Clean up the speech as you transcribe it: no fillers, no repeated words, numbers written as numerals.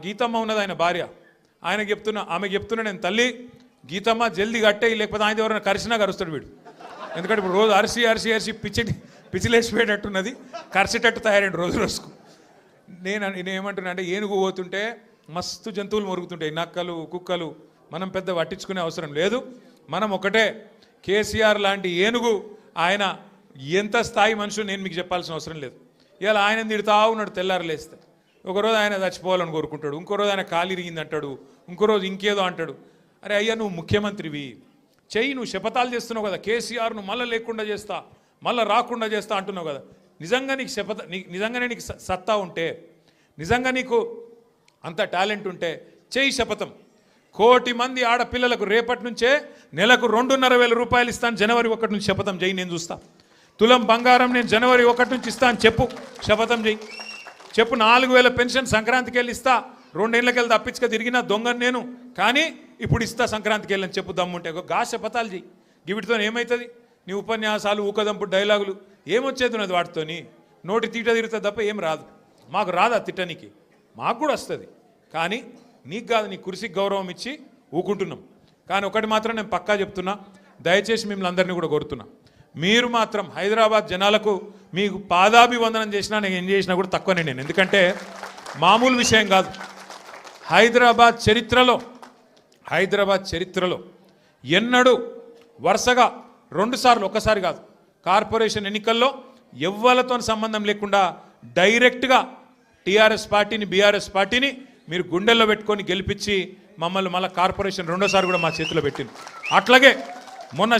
గీతమ్మ ఉన్నది ఆయన భార్య. ఆమెకి చెప్తున్నా నేను తల్లి గీతమ్మ జల్దీ కట్టేయి, లేకపోతే ఆయన ఎవరైనా కరిసినా కరుస్తాడు వీడు. ఎందుకంటే ఇప్పుడు రోజు అరిసి అరిసి అరిసి పిచ్చిలేసిపోయేటట్టున్నది, కరిసేటట్టు తయారైంది రోజు రోజుకు. నేనేమంటున్నా అంటే ఏనుగు పోతుంటే మస్తు జంతువులు మొరుగుతుంటాయి, నక్కలు కుక్కలు. మనం పెద్ద పట్టించుకునే అవసరం లేదు. మనం ఒకటే, కేసీఆర్ లాంటి ఏనుగు ఆయన ఎంత స్థాయి మనుషులు నేను మీకు చెప్పాల్సిన అవసరం లేదు. ఇవాళ ఆయన తిడుతా ఉన్నాడు తెల్లారలేస్తే. ఒకరోజు ఆయన చచ్చిపోవాలని కోరుకుంటాడు, ఇంకో రోజు ఆయన కాలు ఇరిగింది అంటాడు, ఇంకో రోజు ఇంకేదో అంటాడు. అరే అయ్యా నువ్వు ముఖ్యమంత్రివి, చెయ్యి, నువ్వు శపథాలు చేస్తున్నావు కదా, కేసీఆర్ను మళ్ళీ లేకుండా చేస్తా, మళ్ళీ రాకుండా చేస్తా అంటున్నావు కదా. నిజంగా నీకు నిజంగానే నీకు సత్తా ఉంటే, నిజంగా నీకు అంత టాలెంట్ ఉంటే చెయ్యి శపథం. 1 కోటి మంది ఆడపిల్లలకు రేపటి నుంచే నెలకు 2,500 రూపాయలు ఇస్తాను, జనవరి 1 నుంచి శపథం చేయి, నేను చూస్తా. తులం బంగారం నేను జనవరి 1 నుంచి ఇస్తాను చెప్పు, శపథం చేయి. చెప్పు 4,000 పెన్షన్ సంక్రాంతికి వెళ్ళి ఇస్తా, 2 ఏళ్ళకి వెళ్ళి తప్పించుక తిరిగినా దొంగను నేను, కానీ ఇప్పుడు ఇస్తా సంక్రాంతికి వెళ్ళని చెప్పు దమ్ముంటే. గా శపథాలు చెయ్యి. వీటితో ఏమవుతుంది? నీ ఉపన్యాసాలు ఊకదంపుడు డైలాగులు ఏమొచ్చేది ఉన్నది వాటితోని? నోటి తీట తిరుగుతుంది తప్ప ఏం రాదు. మాకు రాదా తిట్టనికి? మాకు కూడా వస్తుంది, కానీ నీకు కాదు. నీ కుర్చీకి గౌరవం ఇచ్చి ఊకుంటున్నాం. కానీ ఒకటి మాత్రం నేను పక్కా చెప్తున్నా, దయచేసి మిమ్మల్ని అందరినీ కూడా కోరుతున్నా, మీరు మాత్రం హైదరాబాద్ జనాలకు మీకు పాదాభివందనం చేసినా నేను ఏం చేసినా కూడా తక్కువనే నేను. ఎందుకంటే మామూలు విషయం కాదు. హైదరాబాద్ చరిత్రలో ఎన్నడూ వరుసగా 2 సార్లు, ఒకసారి కాదు, కార్పొరేషన్ ఎన్నికల్లో ఎవ్వలతో సంబంధం లేకుండా డైరెక్ట్గా టీఆర్ఎస్ పార్టీని బీఆర్ఎస్ పార్టీని మీరు గుండెల్లో పెట్టుకొని గెలిపించి మమ్మల్ని మళ్ళీ కార్పొరేషన్ 2వ సారి కూడా మా చేతిలో పెట్టింది. అట్లాగే మొన్న